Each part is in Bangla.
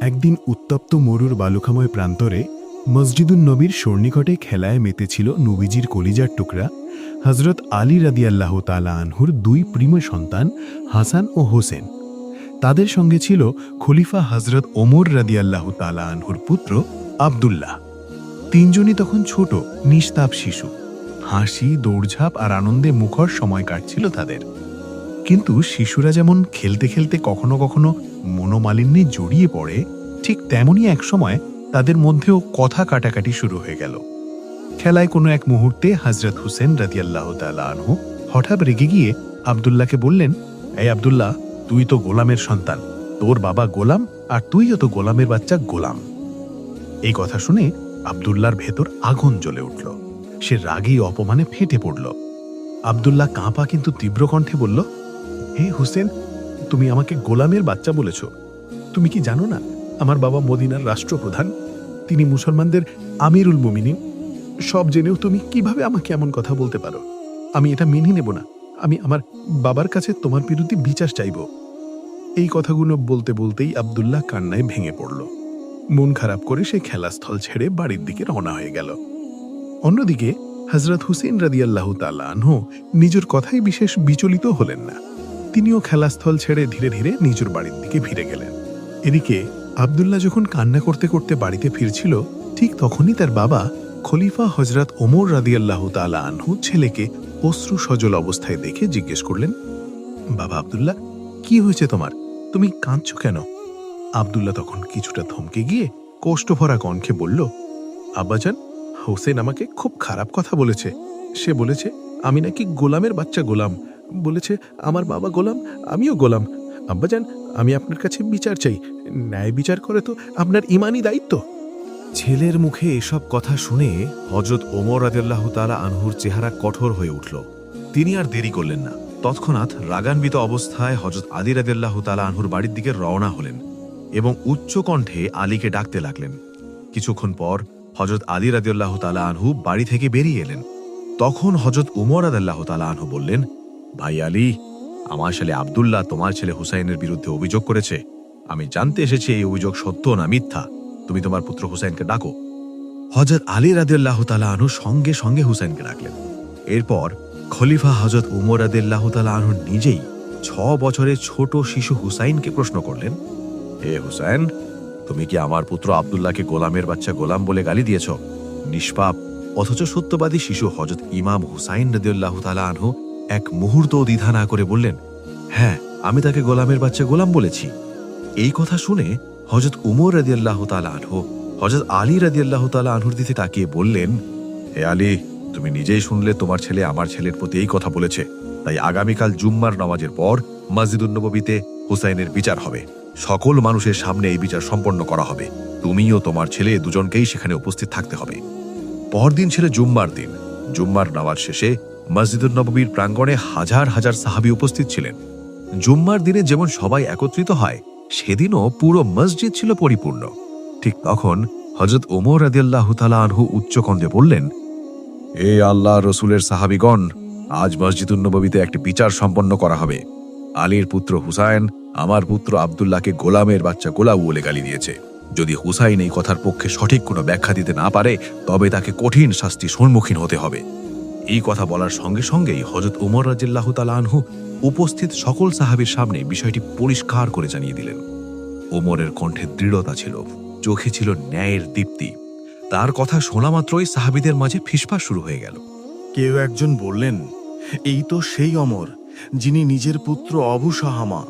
একদিন উত্তপ্ত মরুর বালুকাময় প্রান্তরে মসজিদুন নবীর সন্নিকটে খেলায় মেতেছিল নবীজির কলিজার টুকরা হজরত আলী রাদিয়াল্লাহু তাআলা আনহুর দুই প্রিয় সন্তান হাসান ও হোসেন। তাদের সঙ্গে ছিল খলিফা হজরত ওমর রাদিয়াল্লাহু তাআলা আনহুর পুত্র আবদুল্লাহ। তিনজনই তখন ছোট নিষ্পাপ শিশু। হাসি, দৌড়ঝাঁপ আর আনন্দে মুখর সময় কাটছিল তাদের। কিন্তু শিশুরা যেমন খেলতে খেলতে কখনো কখনো মনোমালিন্যে জড়িয়ে পড়ে, ঠিক তেমনই একসময় তাদের মধ্যেও কথা কাটাকাটি শুরু হয়ে গেল। খেলায় কোনো এক মুহূর্তে হজরত হুসেন রাদিয়াল্লাহু তাআলা আনহু হঠাৎ রেগে গিয়ে আবদুল্লাহকে বললেন, এই আবদুল্লাহ, তুই তো গোলামের সন্তান, তোর বাবা গোলাম আর তুইও তো গোলামের বাচ্চা গোলাম। এই কথা শুনে আবদুল্লাহর ভেতর আগুন জ্বলে উঠল। সে রাগী অপমানে ফেটে পড়ল। আবদুল্লাহ কাঁপা কিন্তু তীব্র কণ্ঠে বলল, হে হুসেন, তুমি আমাকে গোলামের বাচ্চা বলেছ। তুমি কি জানো না আমার বাবা মদিনার রাষ্ট্রপ্রধান, তিনি মুসলমানদের আমিরুল মুমিনিন। সব জেনেও তুমি কিভাবে আমাকে এমন কথা বলতে পারো? আমি এটা মেনে নেব না। আমি আমার বাবার কাছে তোমার বিরুদ্ধে বিচার চাইব। এই কথাগুলো বলতে বলতেই আবদুল্লাহ কান্নায় ভেঙে পড়ল। মন খারাপ করে সে খেলাস্থল ছেড়ে বাড়ির দিকে রওনা হয়ে গেল। অন্যদিকে হজরত হুসেন রাদিয়াল্লাহু তাআলা আনহু নিজের কথাই বিশেষ বিচলিত হলেন না। তিনিও খেলাস্থল ছেড়ে ধীরে ধীরে নিজের বাড়ির দিকে ফিরে গেলেন। এদিকে আবদুল্লাহ যখন কান্না করতে করতে বাড়িতে ফিরছিল, ঠিক তখনই তার বাবা খলিফা হজরত ওমর রাদিয়াল্লাহু তাআলা আনহু ছেলেকে অশ্রু সজল অবস্থায় দেখে জিজ্ঞেস করলেন, বাবা আবদুল্লাহ, কি হয়েছে তোমার? তুমি কাঁদছো কেন? আবদুল্লাহ তখন কিছুটা থমকে গিয়ে কষ্টভরা কণ্ঠে বলল, আব্বাজান, হোসেন আমাকে খুব খারাপ কথা বলেছে। সে বলেছে আমি নাকি গোলামের বাচ্চা গোলাম, বলেছে আমার বাবা গোলাম, আমিও গোলাম। আব্বাজান, আমি আপনার কাছে বিচার চাই। ন্যায় বিচার করে তো আপনার ইমানি দায়িত্ব। ছেলের মুখে এসব কথা শুনে হযরত ওমর রাদিয়াল্লাহু তাআলা আনহুর চেহারা কঠোর হয়ে উঠল। তিনি আর দেরি করলেন না। তৎক্ষণাৎ রাগান্বিত অবস্থায় হযরত আলী রাদিয়াল্লাহু তাআলা আনহুর বাড়ির দিকে রওনা হলেন এবং উচ্চ কণ্ঠে আলীকে ডাকতে লাগলেন। কিছুক্ষণ পর হযরত আলী রাদিয়াল্লাহু তাআলা আনহু বাড়ি থেকে বেরিয়ে এলেন। তখন হযরত ওমর রাদিয়াল্লাহু তাআলা আনহু বললেন, ভাই আলী, আমার ছেলে আবদুল্লাহ তোমার ছেলে হুসাইনের বিরুদ্ধে অভিযোগ করেছে। আমি জানতে এসেছি এই অভিযোগ সত্য না মিথ্যা। তুমি তোমার পুত্র হুসাইনকে ডাকো। হযরত আলী রাদিয়াল্লাহু তাআলা আনহু সঙ্গে সঙ্গে হুসাইনকে ডাকলেন। এরপর খলিফা হযরত ওমর রাদিয়াল্লাহু তাআলা আনহু নিজেই 6 বছরের ছোট শিশু হুসাইনকে প্রশ্ন করলেন, হে হুসাইন, তুমি কি আমার পুত্র আবদুল্লাহকে গোলামের বাচ্চা গোলাম বলে গালি দিয়েছ? নিষ্পাপ অথচ সত্যবাদী শিশু হযরত ইমাম হুসাইন রাদিয়াল্লাহু তাআলা আনহু এক মুহূর্ত দ্বিধা না করে বললেন, হ্যাঁ, আমি তাকে গোলামের বাচ্চা গোলাম বলেছি। এই কথা শুনে হযরত ওমর রাদিয়াল্লাহু তাআলা আনহু হযরত আলী রাদিয়াল্লাহু তাআলা আনহুর দিকে তাকিয়ে বললেন, হে আলী, তুমি নিজেই শুনলে তোমার ছেলে আমার ছেলের প্রতি এই কথা বলেছে। তাই আগামীকাল জুম্মার নামাজের পর মসজিদুন নববীতে হুসাইনের বিচার হবে। সকল মানুষের সামনে এই বিচার সম্পন্ন করা হবে। তুমিও তোমার ছেলে দুজনকেই সেখানে উপস্থিত থাকতে হবে। পরদিন ছিল জুম্মার দিন। জুম্মার নামাজ শেষে মসজিদুন নববীর প্রাঙ্গণে হাজার হাজার সাহাবী উপস্থিত ছিলেন। জুম্মার দিনে যেমন সবাই একত্রিত হয়, সেদিনও পুরো মসজিদ ছিল পরিপূর্ণ। ঠিক তখন হযরত ওমর রাদিয়াল্লাহু তাআলা আনহু উচ্চ কণ্ঠে বললেন, এ আল্লাহ রসুলের সাহাবীগণ, আজ মসজিদুন নববীতে একটি বিচার সম্পন্ন করা হবে। আলীর পুত্র হুসাইন আমার পুত্র আবদুল্লাহকে গোলামের বাচ্চা গোলাম বলে গালি দিয়েছে। যদি হুসাইন এই কথার পক্ষে সঠিক কোনো ব্যাখ্যা দিতে না পারে, তবে তাকে কঠিন শাস্তির সম্মুখীন হতে হবে। এই কথা বলার সঙ্গে সঙ্গেই হযরত ওমর রাদিয়াল্লাহু তাআলা আনহু উপস্থিত সকল সাহাবীর সামনে বিষয়টি পরিষ্কার করে জানিয়ে দিলেন। ওমরের কণ্ঠে দৃঢ়তা ছিল, চোখে ছিল ন্যায়ের দীপ্তি। তার কথা শোনা মাত্রই সাহাবীদের মাঝে ফিসফাস শুরু হয়ে গেল। কেউ একজন বললেন, এই তো সেই অমর যিনি নিজের পুত্র আবু শাহামা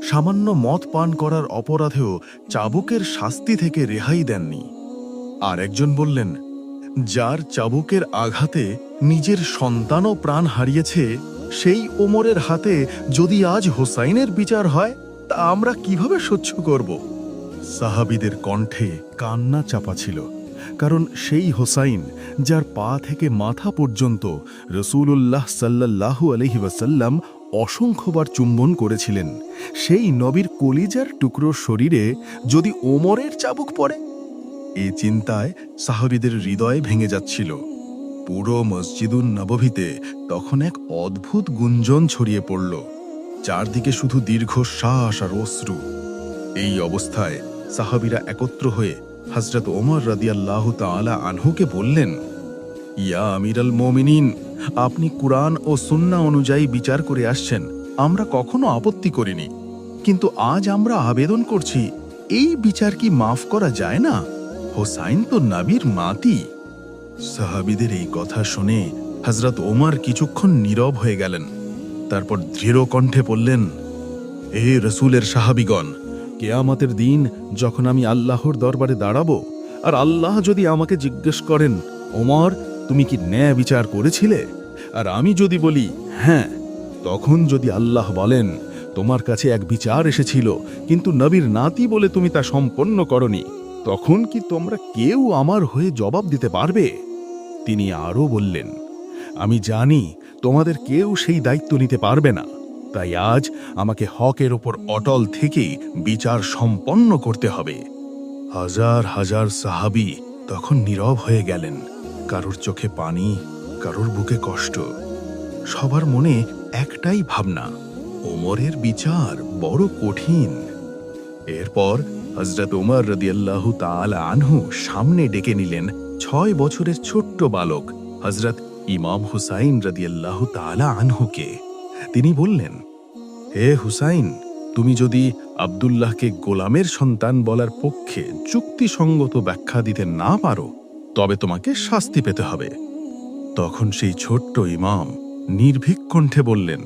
সামান্য মদ পান করার অপরাধেও চাবুকের শাস্তি থেকে রেহাই দেননি। আর একজন বললেন, যার চাবুকের আঘাতে নিজের সন্তানও প্রাণ হারিয়েছে, সেই ওমরের হাতে যদি আজ হোসাইনের বিচার হয়, তা আমরা কিভাবে সহ্য করব? সাহাবীদের কণ্ঠে কান্না চাপা ছিল, কারণ সেই হোসাইন যার পা থেকে মাথা পর্যন্ত রাসূলুল্লাহ সাল্লাল্লাহু আলাইহি ওয়াসাল্লাম অসংখ্যবার চুম্বন করেছিলেন, সেই নবীর কলিজার টুকরোর শরীরে যদি ওমরের চাবুক পড়ে, এই চিন্তায় সাহাবীদের হৃদয় ভেঙে যাচ্ছিল। পুরো মসজিদুন নববীতে তখন এক অদ্ভুত গুঞ্জন ছড়িয়ে পড়ল। চারদিকে শুধু দীর্ঘশ্বাস আর অশ্রু। এই অবস্থায় সাহাবীরা একত্র হয়ে হযরত ওমর রাদিয়াল্লাহু তাআলা আনহুকে বললেন, ইয়া আমিরাল মুমিনিন, আপনি কুরআন ও সুন্নাহ অনুযায়ী বিচার করে আসছেন, আমরা কখনো আপত্তি করিনি, কিন্তু আজ আমরা আবেদন করছি, এই বিচার কি মাফ করা যায় না? হোসাইন তো নবীর মাতি। সাহাবীদের এই কথা শুনে হযরত ওমর কিছুক্ষণ নীরব হয়ে গেলেন। তারপর দৃঢ় কণ্ঠে বললেন, হে রসূলের সাহাবীগণ, কিয়ামতের দিন যখন আমি আল্লাহর দরবারে দাঁড়াবো, আর আল্লাহ যদি আমাকে জিজ্ঞেস করেন, ওমর তুমি কি ন্যায় বিচার করেছিলে, আর আমি যদি বলি হ্যাঁ, তখন যদি আল্লাহ বলেন তোমার কাছে এক বিচার এসেছিল কিন্তু নবীর নাতি বলে তুমি তা সম্পন্ন করনি, তখন কি তোমরা কেউ আমার হয়ে জবাব দিতে পারবে? তিনি আরও বললেন, আমি জানি তোমাদের কেউ সেই দায়িত্ব নিতে পারবে না, তাই আজ আমাকে হকের ওপর অটল থেকে বিচার সম্পন্ন করতে হবে। হাজার হাজার সাহাবী তখন নীরব হয়ে গেলেন, কারোর চোখে পানি, কারোর বুকে কষ্ট। সবার মনে একটাই ভাবনা, ওমরের বিচার বড় কঠিন। এরপর হযরত ওমর রাদিয়াল্লাহু তাআলা আনহু সামনে ডেকে নিলেন 6 বছরের ছোট্ট বালক হযরত ইমাম হুসাইন রাদিয়াল্লাহু তাআলা আনহুকে। তিনি বললেন, হে হুসাইন, তুমি যদি আব্দুল্লাহকে গোলামের সন্তান বলার পক্ষে যুক্তিসঙ্গত ব্যাখ্যা দিতে না পারো, তবে তোমাকে শাস্তি পেতে হবে। তখন সেই ছোট্ট ইমাম নির্ভীক কণ্ঠে বললেন,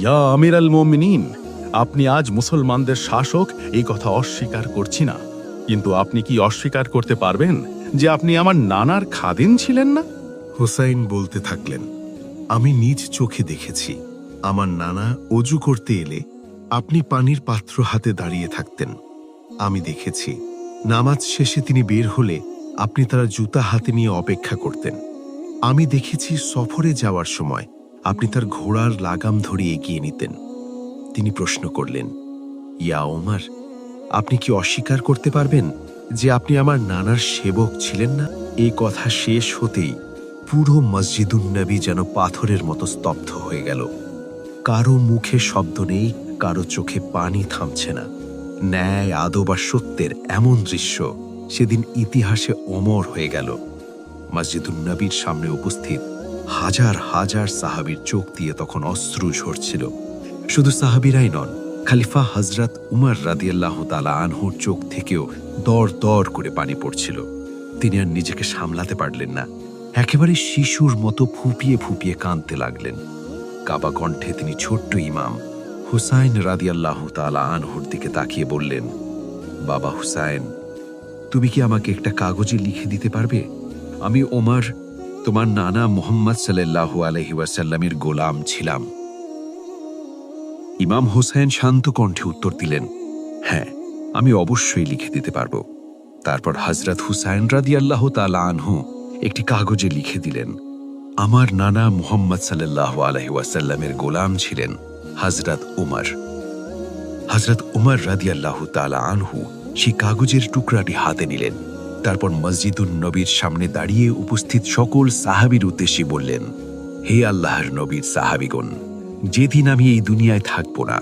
ইয়া আমিরাল মুমিনিন, আপনি আজ মুসলমানদের শাসক, এই কথা অস্বীকার করছি না, কিন্তু আপনি কি অস্বীকার করতে পারবেন যে আপনি আমার নানার খাদিম ছিলেন না? হোসাইন বলতে থাকলেন, আমি নিজ চোখে দেখেছি, আমার নানা অজু করতে এলে আপনি পানির পাত্র হাতে দাঁড়িয়ে থাকতেন। আমি দেখেছি নামাজ শেষে তিনি বের হলে আপনি তার জুতা হাতে নিয়ে অপেক্ষা করতেন। আমি দেখেছি সফরে যাওয়ার সময় আপনি তার ঘোড়ার লাগাম ধরে এগিয়ে নিতেন। তিনি প্রশ্ন করলেন, ইয়া ওমর, আপনি কি অস্বীকার করতে পারবেন যে আপনি আমার নানার সেবক ছিলেন না? এই কথা শেষ হতেই পুরো মসজিদুন নবী যেন পাথরের মতো স্তব্ধ হয়ে গেল। কারো মুখে শব্দ নেই, কারো চোখে পানি থামছে না। ন্যায়, আদব আর সত্যের এমন দৃশ্য সেদিন ইতিহাসে অমর হয়ে গেল। মসজিদুন নবীর সামনে উপস্থিত হাজার হাজার সাহাবীর চোখ দিয়ে তখন অশ্রু ঝরছিল। শুধু সাহাবীরাই নন, খলিফা হযরত উমর রাদিয়াল্লাহু তাআলা আনহুর চোখ থেকেও দর দর করে পানি পড়ছিল। তিনি আর নিজেকে সামলাতে পারলেন না, একেবারে শিশুর মতো ফুপিয়ে ফুপিয়ে কাঁদতে লাগলেন। কাবা কণ্ঠে তিনি ছোট্ট ইমাম হুসাইন রাদিয়াল্লাহু তাআলা আনহুর দিকে তাকিয়ে বললেন, বাবা হুসাইন, তুমি কি আমাকে একটা কাগজে লিখে দিতে পারবে? আমি ওমর, তোমার নানা মুহাম্মদ সাল্লাল্লাহু আলাইহি ওয়াসাল্লামের গোলাম ছিলাম। ইমাম হুসাইন শান্ত কণ্ঠে উত্তর দিলেন, হ্যাঁ, আমি অবশ্যই লিখে দিতে পারবো। তারপর হযরত হুসাইন রাদিয়াল্লাহু তাআলা আনহু একটি কাগজে লিখে দিলেন, আমার নানা মুহাম্মদ সাল্লাল্লাহু আলাইহি ওয়াসাল্লামের গোলাম ছিলেন হযরত উমর। হযরত উমর রাদিয়াল্লাহু তাআলা আনহু সেই কাগজের টুকরাটি হাতে নিলেন। তারপর মসজিদুন নবীর সামনে দাঁড়িয়ে উপস্থিত সকল সাহাবীর উদ্দেশ্যে বললেন, হে আল্লাহর নবীর সাহাবীগণ, যেদিন আমি এই দুনিয়ায় থাকব না,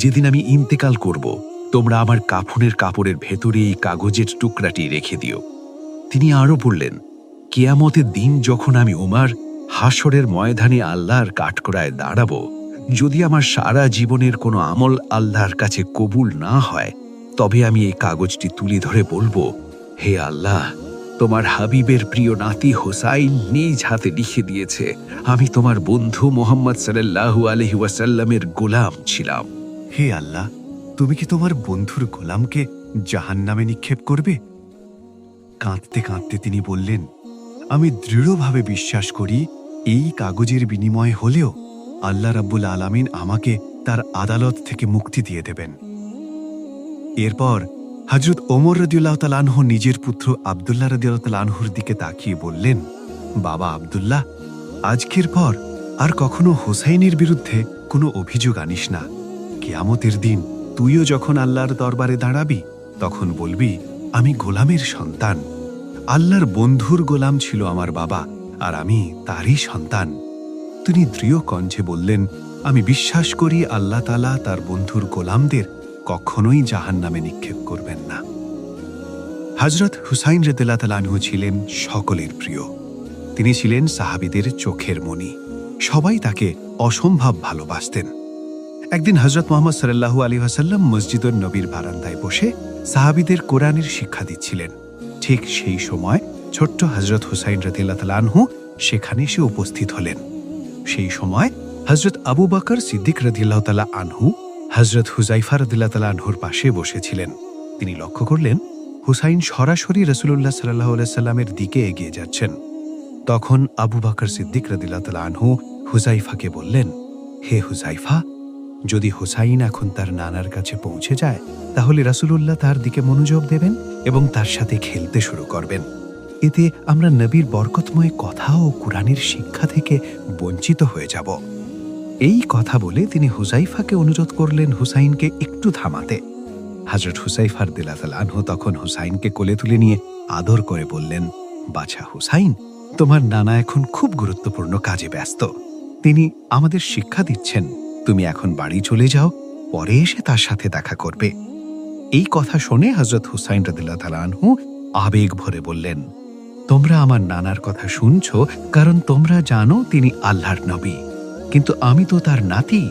যেদিন আমি ইন্তেকাল করব, তোমরা আমার কাফনের কাপড়ের ভেতরে এই কাগজের টুকরাটি রেখে দিও। তিনি আরও বললেন, কিয়ামতের দিন যখন আমি উমর হাসরের ময়দানে আল্লাহর কাঠগড়ায় দাঁড়াবো, যদি আমার সারা জীবনের কোনো আমল আল্লাহর কাছে কবুল না হয়, তবে আমি এই কাগজটি তুলে ধরে বলবো, হে আল্লাহ, তোমার হাবিবের প্রিয় নাতি হোসাইন নিজ হাতে লিখে দিয়েছে, আমি তোমার বন্ধু মুহাম্মদ সাল্লাল্লাহু আলাইহি ওয়াসাল্লামের গোলাম ছিলাম। হে আল্লাহ, তুমি কি তোমার বন্ধুর গোলামকে জাহান্নামে নিক্ষেপ করবে? কাঁদতে কাঁদতে তিনি বললেন, আমি দৃঢ়ভাবে বিশ্বাস করি এই কাগজের বিনিময়ে হলেও আল্লাহ রাব্বুল আলামিন আমাকে তার আদালত থেকে মুক্তি দিয়ে দেবেন। এরপর হযরত ওমর রাদিয়াল্লাহু তাআলা আনহু নিজের পুত্র আব্দুল্লাহ রাদিয়াল্লাহু তাআলা আনহুর দিকে তাকিয়ে বললেন, বাবা আব্দুল্লাহ, আজকের পর আর কখনো হোসাইনের বিরুদ্ধে কোনো অভিযোগ আনিস না। কিয়ামতের দিন তুইও যখন আল্লাহর দরবারে দাঁড়াবি, তখন বলবি, আমি গোলামের সন্তান, আল্লাহর বন্ধুর গোলাম ছিল আমার বাবা, আর আমি তারই সন্তান। তিনি দৃঢ় কণ্ঠে বললেন, আমি বিশ্বাস করি আল্লাহ তাআলা তার বন্ধুর গোলামদের কখনোই জাহান্নামে নিক্ষেপ করবেন না। হযরত হুসাইন রাদিয়াল্লাহু তাআলা আনহু ছিলেন সকলের প্রিয়। তিনি ছিলেন সাহাবীদের চোখের মণি। সবাই তাকে অসম্ভব ভালোবাসতেন। একদিন হযরত মুহাম্মদ সাল্লাল্লাহু আলাইহি ওয়াসাল্লাম মসজিদুন নবীর বারান্দায় বসে সাহাবীদের কোরআনের শিক্ষা দিচ্ছিলেন। ঠিক সেই সময় ছোট্ট হযরত হুসাইন রাদিয়াল্লাহু তাআলা আনহু সেখানে এসে উপস্থিত হলেন। সেই সময় হযরত আবু বকর সিদ্দিক রাদিয়াল্লাহু তাআলা আনহু হযরত হুযায়ফা রাদিয়াল্লাহু তাআলা আনহুর পাশে বসেছিলেন। তিনি লক্ষ্য করলেন হুসাইন সরাসরি রাসূলুল্লাহ সাল্লাল্লাহু আলাইহি সাল্লামের দিকে এগিয়ে যাচ্ছেন। তখন আবু বকর সিদ্দিক রাদিয়াল্লাহু তাআলা আনহু হুযায়ফাকে বললেন, হে হুযায়ফা, যদি হুসাইন এখন তার নানার কাছে পৌঁছে যায় তাহলে রাসূলুল্লাহ তার দিকে মনোযোগ দেবেন এবং তার সাথে খেলতে শুরু করবেন। এতে আমরা নবীর বরকতময় কথা ও কুরআনের শিক্ষা থেকে বঞ্চিত হয়ে যাব। এই কথা বলে তিনি হুযায়ফাকে অনুরোধ করলেন হুসাইনকে একটু থামাতে। হযরত হুযায়ফা রাদিয়াল্লাহু তাআলা আনহু তখন হুসাইনকে কোলে তুলে নিয়ে আদর করে বললেন, বাছা হুসাইন, তোমার নানা এখন খুব গুরুত্বপূর্ণ কাজে ব্যস্ত। তিনি আমাদের শিক্ষা দিচ্ছেন। তুমি এখন বাড়ি চলে যাও, পরে এসে তার সাথে দেখা করবে। এই কথা শুনে হযরত হুসাইন রাদিয়াল্লাহু তাআলা আনহু আবেগ ভরে বললেন, তোমরা আমার নানার কথা শুনছো কারণ তোমরা জানো তিনি আল্লাহর নবী, কিন্তু আমি তো তার নাতি।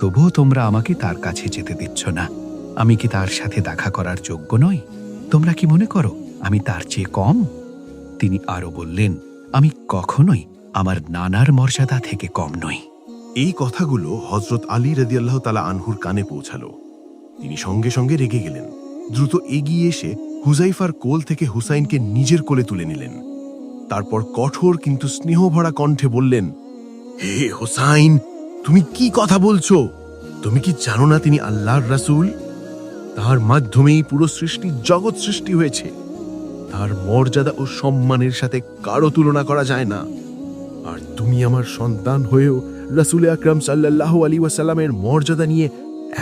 তবুও তোমরা আমাকে তার কাছে যেতে দিচ্ছ না। আমি কি তার সাথে দেখা করার যোগ্য নই? তোমরা কি মনে করো আমি তার চেয়ে কম? তিনি আরো বললেন, আমি কখনোই আমার নানার মর্যাদা থেকে কম নই। এই কথাগুলো হযরত আলী রাদিয়াল্লাহু তাআলা আনহুর কানে পৌঁছালো। তিনি সঙ্গে সঙ্গে রেগে গেলেন। দ্রুত এগিয়ে এসে হুযায়ফার কোল থেকে হুসাইনকে নিজের কোলে তুলে নিলেন। তারপর কঠোর কিন্তু স্নেহভরা কণ্ঠে বললেন, হে হুসাইন, তুমি কি কথা বলছো? তুমি কি জানো না তিনি আল্লাহর রাসূল? তার মাধ্যমেই পুরো সৃষ্টি জগৎ সৃষ্টি হয়েছে। তার মর্যাদা ও সম্মানের সাথে কারো তুলনা করা যায় না। আর তুমি আমার সন্তান হয়েও রাসূল আকরাম সাল্লাল্লাহু আলাইহি ওয়াসাল্লামের মর্যাদা নিয়ে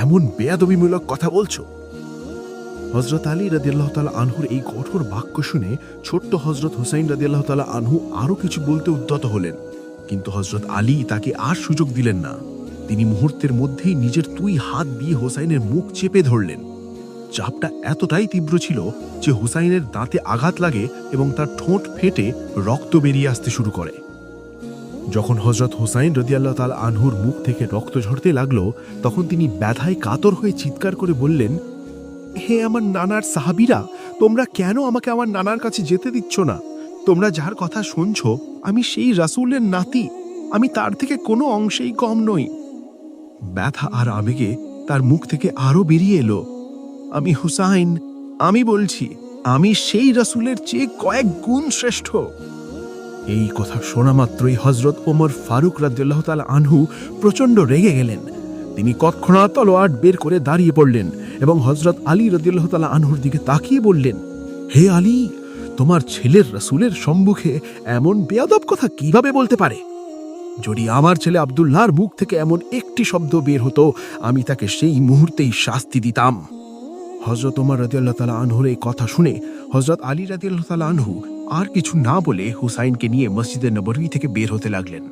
এমন বেয়াদবিমূলক কথা বলছো। হযরত আলী রাদিয়াল্লাহু তাআলা আনহুর এই কঠোর বাক্য শুনে ছোট্ট হযরত হুসাইন রাদিয়াল্লাহু তাআলা আনহু আরো কিছু বলতে উদ্যত হলেন, কিন্তু হযরত আলী তাকে আর সুযোগ দিলেন না। তিনি মুহূর্তের মধ্যেই নিজের দুই হাত দিয়ে হুসাইনের মুখ চেপে ধরলেন। চাপটা এতটাই তীব্র ছিল যে হুসাইনের দাঁতে আঘাত লাগে এবং তার ঠোঁট ফেটে রক্ত বেরিয়ে আসতে শুরু করে। যখন হযরত হুসাইন রাদিয়াল্লাহু তাআলা আনহুর মুখ থেকে রক্ত ঝরতে লাগলো, তখন তিনি ব্যথায় কাতর হয়ে চিৎকার করে বললেন, হে আমার নানার সাহাবীরা, তোমরা কেন আমাকে আমার নানার কাছে যেতে দিচ্ছ না? তোমরা যার কথা শুনছো আমি সেই রাসূলের নাতি। আমি তার থেকে কোনো অংশেই কম নই। ব্যথা আর আবেগে তার মুখ থেকে আরো বেরিয়ে এলো, আমি হুসাইন, আমি বলছি আমি সেই রাসূলের চেয়ে কয়েক গুণ শ্রেষ্ঠ। এই কথা শোনা মাত্রই হযরত ওমর ফারুক রাদিয়াল্লাহু তাআলা আনহু প্রচণ্ড রেগে গেলেন। তিনি তৎক্ষণাৎ তলোয়ার বের করে দাঁড়িয়ে পড়লেন এবং হযরত আলী রাদিয়াল্লাহু তাআলা আনহুর দিকে তাকিয়ে বললেন, হে আলী, তোমার ছেলের রাসূলের সম্মুখে এমন বেয়াদব কথা কিভাবে বলতে পারে? যদি আমার ছেলে আব্দুল্লাহর মুখ থেকে এমন একটি শব্দ বের হতো, আমি তাকে সেই মুহূর্তেই শাস্তি দিতাম। হযরত ওমর রাদিয়াল্লাহু তাআলা আনহুর এই কথা শুনে হযরত আলী রাদিয়াল্লাহু তাআলা আনহু আর কিছু না বলে হুসাইনকে নিয়ে মসজিদে নববী থেকে বের হতে লাগলেন।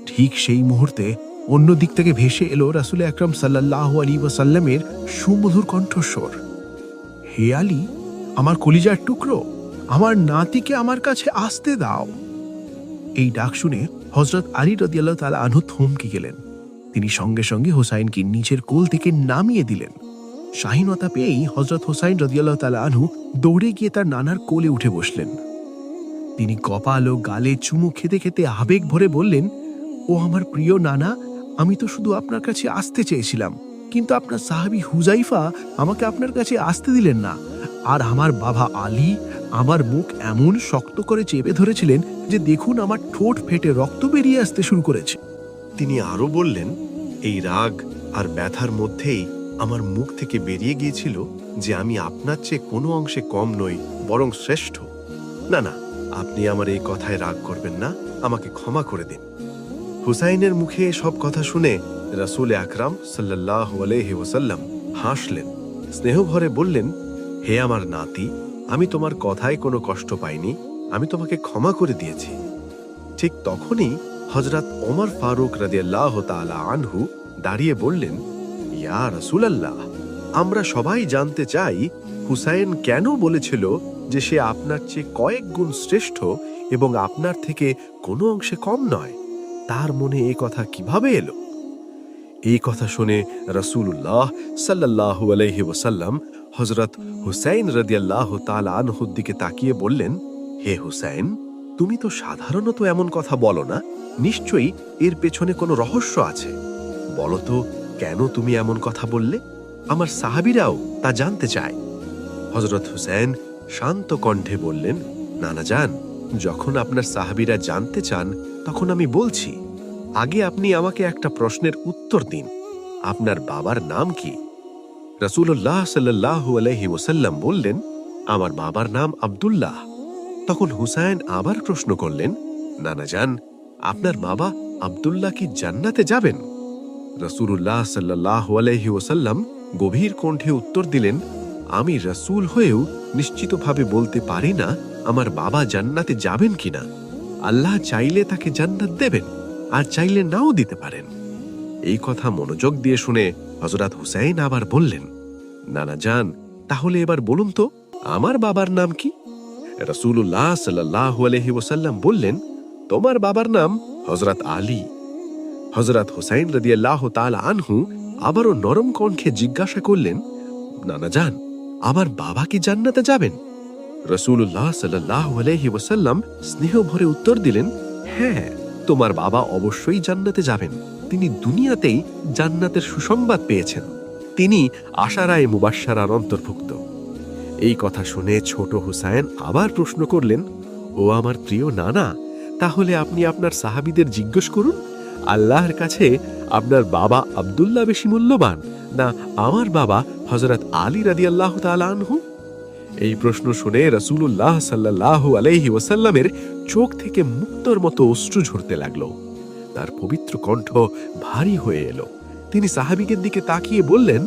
ঠিক সেই মুহূর্তে অন্য দিক থেকে ভেসে এলো রাসূল আকরাম সাল্লাল্লাহু আলাইহি ওয়াসাল্লামের সুমধুর কণ্ঠস্বর, হে আলী, আমার কলিজার টুকরো, আমার নাতিকে আমার কাছে আসতে দাও। এই ডাক শুনে হযরত আলী রাদিয়াল্লাহু তাআলা আনহু থমকে গেলেন। তিনি সঙ্গে সঙ্গে হুসাইনকে নিচের কোল থেকে নামিয়ে দিলেন। শাহীনতা পেয়েই হযরত হুসাইন রাদিয়াল্লাহু তাআলা আনহু দৌড়ে গিয়ে তার নানার কোলে উঠে বসলেন। তিনি কপাল ও গালে চুমু খেতে খেতে আবেগ ভরে বললেন, ও আমার প্রিয় নানা, আমি তো শুধু আপনার কাছে আসতে চেয়েছিলাম, কিন্তু আপনার সাহাবী হুযায়ফা আমাকে আপনার কাছে আসতে দিলেন না। আর আমার বাবা আলী আমার মুখ এমন শক্ত করে চেপে ধরেছিলেন যে দেখুন আমার ঠোঁট ফেটে রক্ত বেরিয়ে আসতে শুরু করেছে। তিনি আরো বললেন, এই রাগ আর ব্যথার মধ্যেই আমার মুখ থেকে বেরিয়ে গিয়েছিল যে আমি আপনার চেয়ে কোনো অংশে কম নই, বরং শ্রেষ্ঠ। না না, আপনি আমার এই কথায় রাগ করবেন না, আমাকে ক্ষমা করে দিন। হুসাইনের মুখে সব কথা শুনে রাসূল আকরাম সাল্লাল্লাহু আলাইহি ওয়াসাল্লাম হাসলেন, স্নেহ ভরে বললেন, হে আমার নাতি, আমি তোমার কথায় কোনো কষ্ট পাইনি, আমি তোমাকে ক্ষমা করে দিয়েছি। ঠিক তখনই হযরত ওমর ফারুক রাদিয়াল্লাহু তাআলা আনহু দাঁড়িয়ে বললেন, ইয়া রাসূলুল্লাহ, আমরা সবাই জানতে চাই হুসাইন কেন বলেছিল যে সে আপনার চেয়ে কয়েক গুণ শ্রেষ্ঠ এবং আপনার থেকে কোনো অংশে কম নয়? তার মনে এই কথা কিভাবে এলো? এই কথা শুনে রাসূলুল্লাহ সাল্লাল্লাহু আলাইহি ওয়াসাল্লাম হযরত হুসাইন রাদিয়াল্লাহু তাআলা আনহুর দিকে তাকিয়ে বললেন, হে হুসাইন, তুমি তো সাধারণত এমন কথা বলো না, নিশ্চয়ই এর পেছনে কোনো রহস্য আছে। বলো তো, কেন তুমি এমন কথা বললে? আমার সাহাবীরাও তা জানতে চায়। হযরত হুসাইন শান্ত কণ্ঠে বললেন, নানা যান, যখন আপনার সাহাবীরা জানতে চান তখন আমি বলছি। আগে আপনি আমাকে একটা প্রশ্নের উত্তর দিন, আপনার বাবার নাম কি? রাসূলুল্লাহ সাল্লাল্লাহু আলাইহি ওয়াসাল্লাম বললেন, আমার বাবার নাম আব্দুল্লাহ। তখন হুসাইন আবার প্রশ্ন করলেন, নানা যান, আপনার বাবা আব্দুল্লাহ কি জান্নাতে যাবেন? রাসূলুল্লাহ সাল্লাল্লাহু আলাইহি ওয়াসাল্লাম গভীর কণ্ঠে উত্তর দিলেন, আমি রাসূল হয়েও নিশ্চিতভাবে বলতে পারি না আমার বাবা জান্নাতে যাবেন কিনা। আল্লাহ চাইলে তাকে জান্নাত দেবেন, আর চাইলে নাও দিতে পারেন। এই কথা মনোযোগ দিয়ে শুনে হযরত হুসাইন আবার বললেন, নানা যান, তাহলে এবার বলুন তো আমার বাবার নাম কি? রাসূলুল্লাহ সাল্লাল্লাহু আলাইহি ওয়াসাল্লাম বললেন, তোমার বাবার নাম হযরত আলী। হযরত হুসাইন রাদিয়াল্লাহু তাআলা আনহু আবারও নরম কণ্ঠে জিজ্ঞাসা করলেন, নানা যান, আমার বাবা কি জান্নাতে যাবেন? রাসূলুল্লাহ সাল্লাল্লাহু আলাইহি ওয়াসাল্লাম স্নেহ ভরে উত্তর দিলেন, হ্যাঁ, তোমার বাবা অবশ্যই জান্নাতে যাবেন। তিনি দুনিয়াতেই জান্নাতের সুসংবাদ পেয়েছেন। তিনি আশারায়ে মুবাশশারার অন্তর্ভুক্ত। এই কথা শুনে ছোট হুসাইন আবার প্রশ্ন করলেন, ও আমার প্রিয় নানা, তাহলে আপনি আপনার সাহাবীদের জিজ্ঞেস করুন, আল্লাহর কাছে আপনার বাবা আব্দুল্লাহ বেশি মূল্যবান না আমার বাবা হযরত আলী রাদিয়াল্লাহু তাআলা আনহু? এই প্রশ্ন শুনে রাসূলুল্লাহ সাল্লাল্লাহু আলাইহি ওয়াসাল্লামের চোখ থেকে মুক্তোর মতো অশ্রু ঝরতে লাগলো। তার পবিত্র কণ্ঠ ভারী হয়ে এলো। তিনি সাহাবীদের দিকে তাকিয়ে বললেন,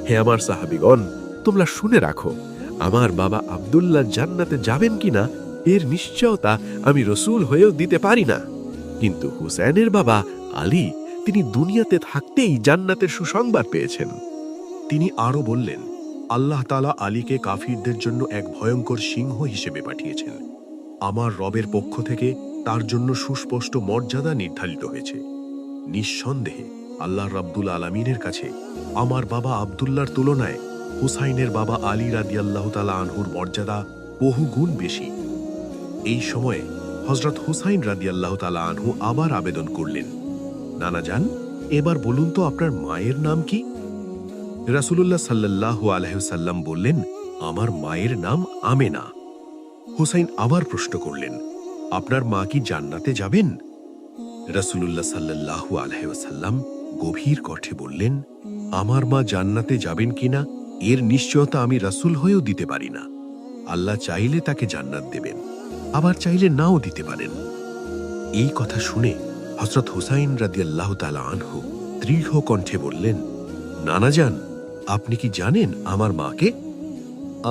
হে আমার সাহাবীগণ, তোমরা শুনে রাখো, আমার বাবা আব্দুল্লাহ জান্নাতে যাবেন কিনা এর নিশ্চয়তা আমি রাসূল হয়েও দিতে পারি না, কিন্তু হুসাইনের বাবা আলী, তিনি দুনিয়াতে থাকতেই জান্নাতের সুসংবাদ পেয়েছেন। তিনি আরো বললেন, আল্লাহ তাআলা আলীকে কাফিরদের জন্য এক ভয়ঙ্কর সিংহ হিসেবে পাঠিয়েছেন। আমার রবের পক্ষ থেকে তার জন্য সুস্পষ্ট মর্যাদা নির্ধারিত হয়েছে। নিঃসন্দেহে আল্লাহ রাব্বুল আলামিনের কাছে আমার বাবা আব্দুল্লাহর তুলনায় হুসাইনের বাবা আলী রাদিয়াল্লাহু তাআলা আনহুর মর্যাদা বহু গুণ বেশি। এই সময়ে হযরত হুসাইন রাদিয়াল্লাহু তাআলা আনহু আবার আবেদন করলেন, নানা যান, এবার বলুন তো আপনার মায়ের নাম কি? রাসূলুল্লাহ সাল্লাল্লাহু আলাইহি ওয়াসাল্লাম বললেন, আমার মায়ের নাম আমেনা। হুসাইন আবার প্রশ্ন করলেন, আপনার মা কি জান্নাতে যাবেন? রাসূলুল্লাহ সাল্লাল্লাহু আলাইহি ওয়াসাল্লাম গভীর কণ্ঠে বললেন, আমার মা জান্নাতে যাবেন কিনা এর নিশ্চয়তা আমি রাসূল হয়েও দিতে পারি না। আল্লাহ চাইলে তাকে জান্নাত দেবেন, আবার চাইলে নাও দিতে পারেন। এই কথা শুনে হযরত হুসাইন রাদিয়াল্লাহু তাআলা আনহু দৃঢ় কণ্ঠে বললেন, নানা যান, আপনি কি জানেন আমার মাকে?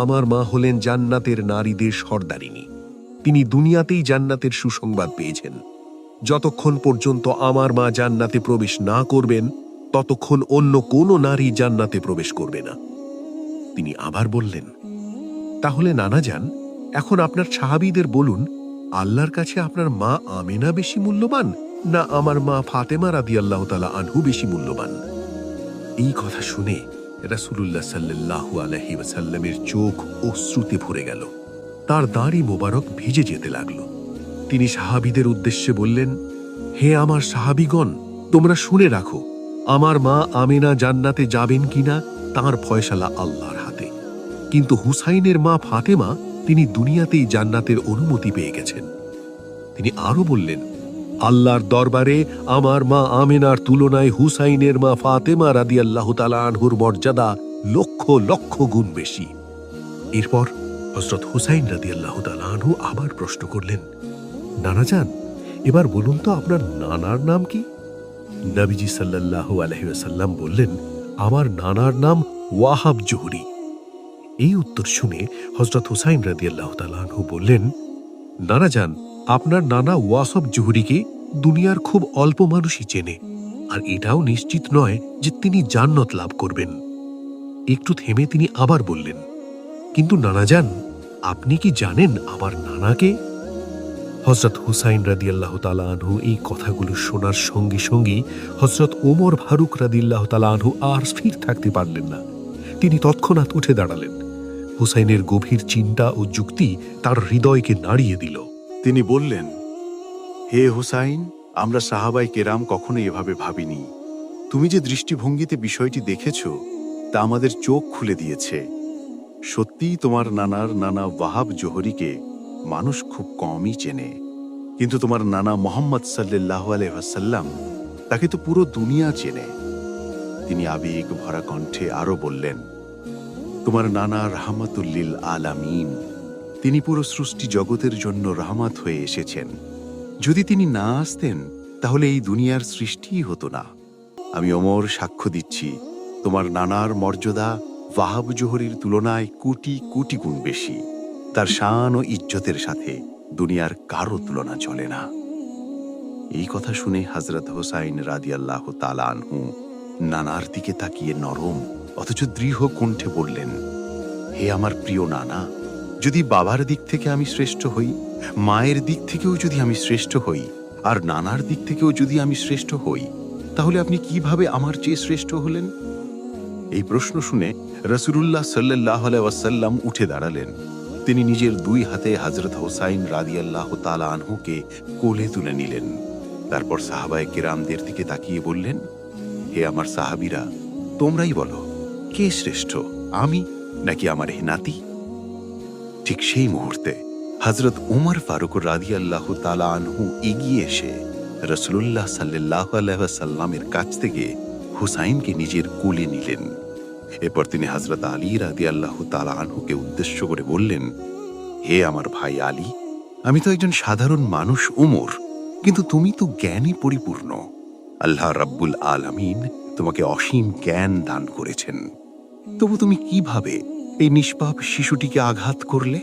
আমার মা হলেন জান্নাতের নারীদের সর্দারিনী। তিনি দুনিয়াতেই জান্নাতের সুসংবাদ পেয়েছেন। যতক্ষণ পর্যন্ত আমার মা জান্নাতে প্রবেশ না করবেন, ততক্ষণ অন্য কোনো নারী জান্নাতে প্রবেশ করবে না। তিনি আবার বললেন, তাহলে নানা যান, এখন আপনার সাহাবীদের বলুন, আল্লাহর কাছে আপনার মা আমেনা বেশি মূল্যবান না আমার মা ফাতেমা রাদিয়াল্লাহু তাআলা আনহু বেশি মূল্যবান? এই কথা শুনে রাসূলুল্লাহ সাল্লাল্লাহু আলাইহি ওয়াসাল্লামের চোখ অশ্রুতে ভরে গেল। তার দাড়ি মোবারক ভিজে যেতে লাগল। তিনি সাহাবীদের উদ্দেশ্যে বললেন, হে আমার সাহাবীগণ, তোমরা শুনে রাখো, আমার মা আমেনা জান্নাতে যাবেন কিনা তার ফয়সালা আল্লাহর হাতে, কিন্তু হুসাইনের মা ফাতেমা, তিনি দুনিয়াতেই জান্নাতের অনুমতি পেয়ে গেছেন। তিনি আরো বললেন, আল্লাহর দরবারে আমার মা আমেনার তুলনায় হুসাইনের মা ফাতেমা রাদিয়াল্লাহু তাআলা আনহুর মর্যাদা লক্ষ লক্ষ গুণ বেশি। এরপর হযরত হুসাইন রাদিয়াল্লাহু তাআলা আনহু আবার প্রশ্ন করলেন, নানা যান, এবার বলুন তো আপনার নানার নাম কি? নবীজি সাল্লাল্লাহু আলাইহি ওয়াসাল্লাম বললেন, আমার নানার নাম ওয়াহাব জুহরি। এই উত্তর শুনে হযরত হুসাইন রাদিয়াল্লাহু তাআলা আনহু বললেন, নানা যান, আপনার নানা ওয়াহাব জুহরিকে দুনিয়ার খুব অল্প মানুষই চেনে, আর এটাও নিশ্চিত নয় যে তিনি জান্নাত লাভ করবেন। একটু থেমে তিনি আবার বললেন, কিন্তু নানাজান, আপনি কি জানেন আমার নানাকে? হযরত হুসাইন রাদিয়াল্লাহু তাআলা আনহু এই কথাগুলো শোনার সঙ্গে সঙ্গেই হযরত ওমর ফারুক রাদিয়াল্লাহু তাআলা আনহু আর স্থির থাকতে পারলেন না। তিনি তৎক্ষণাৎ উঠে দাঁড়ালেন। হুসাইনের গভীর চিন্তা ও যুক্তি তার হৃদয়কে নাড়িয়ে দিল। তিনি বললেন, হে হুসাইন, আমরা সাহাবাই কেরাম কখনো এভাবে ভাবিনি। তুমি যে দৃষ্টিভঙ্গিতে বিষয়টি দেখেছ তা আমাদের চোখ খুলে দিয়েছে। সত্যিই তোমার নানার নানা ওয়াহাব জোহরিকে মানুষ খুব কমই চেনে, কিন্তু তোমার নানা মোহাম্মদ সাল্লাল্লাহু আলাইহি ওয়াসাল্লাম তাকে তো পুরো দুনিয়া চেনে। তিনি আবেগ ভরা কণ্ঠে আরো বললেন, তোমার নানা রাহমাতুল্লিল আলামিন, তিনি পুরো সৃষ্টি জগতের জন্য রহমত হয়ে এসেছেন। যদি তিনি না আসতেন তাহলে এই দুনিয়ার সৃষ্টিই হতো না। আমি ওমর সাক্ষ্য দিচ্ছি, তোমার নানার মর্যাদা ওয়াহাব জোহরির তুলনায় কোটি কোটি গুণ বেশি। তার শান ও ইজ্জতের সাথে দুনিয়ার কারো তুলনা চলে না। এই কথা শুনে হযরত হুসাইন রাদিয়াল্লাহু তাআলা আনহু নানার দিকে তাকিয়ে নরম অথচ দৃঢ় কণ্ঠে বললেন, হে আমার প্রিয় নানা, যদি বাবার দিক থেকে আমি শ্রেষ্ঠ হই, মায়ের দিক থেকেও যদি আমি শ্রেষ্ঠ হই, আর নানার দিক থেকেও যদি আমি শ্রেষ্ঠ হই, তাহলে আপনি কিভাবে আমার চেয়ে শ্রেষ্ঠ হলেন? এই প্রশ্ন শুনে রাসূলুল্লাহ সাল্লাল্লাহু আলাইহি ওয়াসাল্লাম উঠে দাঁড়ালেন। তিনি নিজের দুই হাতে হযরত হুসাইন রাদিয়াল্লাহু তাআলা আনহুকে কোলে তুলে নিলেন। তারপর সাহাবায়ে কেরামদের দিকে তাকিয়ে বললেন, হে আমার সাহাবীরা, তোমরাই বলো, কে শ্রেষ্ঠ, আমি নাকি আমার এই নাতি? ঠিক সেই মুহূর্তে হযরত উমর ফারুক রাদিয়াল্লাহু তাআলা আনহু এগিয়ে এসে রাসূলুল্লাহ সাল্লাল্লাহু আলাইহি ওয়াসাল্লামের কাছ থেকে হুসাইনকে নিজের কোলে নিলেন। এরপর তিনি হযরত আলী রাদিয়াল্লাহু তাআলা আনহুকে উদ্দেশ্য করে বললেন, হে আমার ভাই আলী, আমি তো একজন সাধারণ মানুষ উমর, কিন্তু তুমি তো জ্ঞানে পরিপূর্ণ। আল্লাহ রাব্বুল আলামিন তোমাকে অসীম জ্ঞান দান করেছেন। তবু তুমি কিভাবে এই নিষ্পাপ শিশুটিকে আঘাত করলে?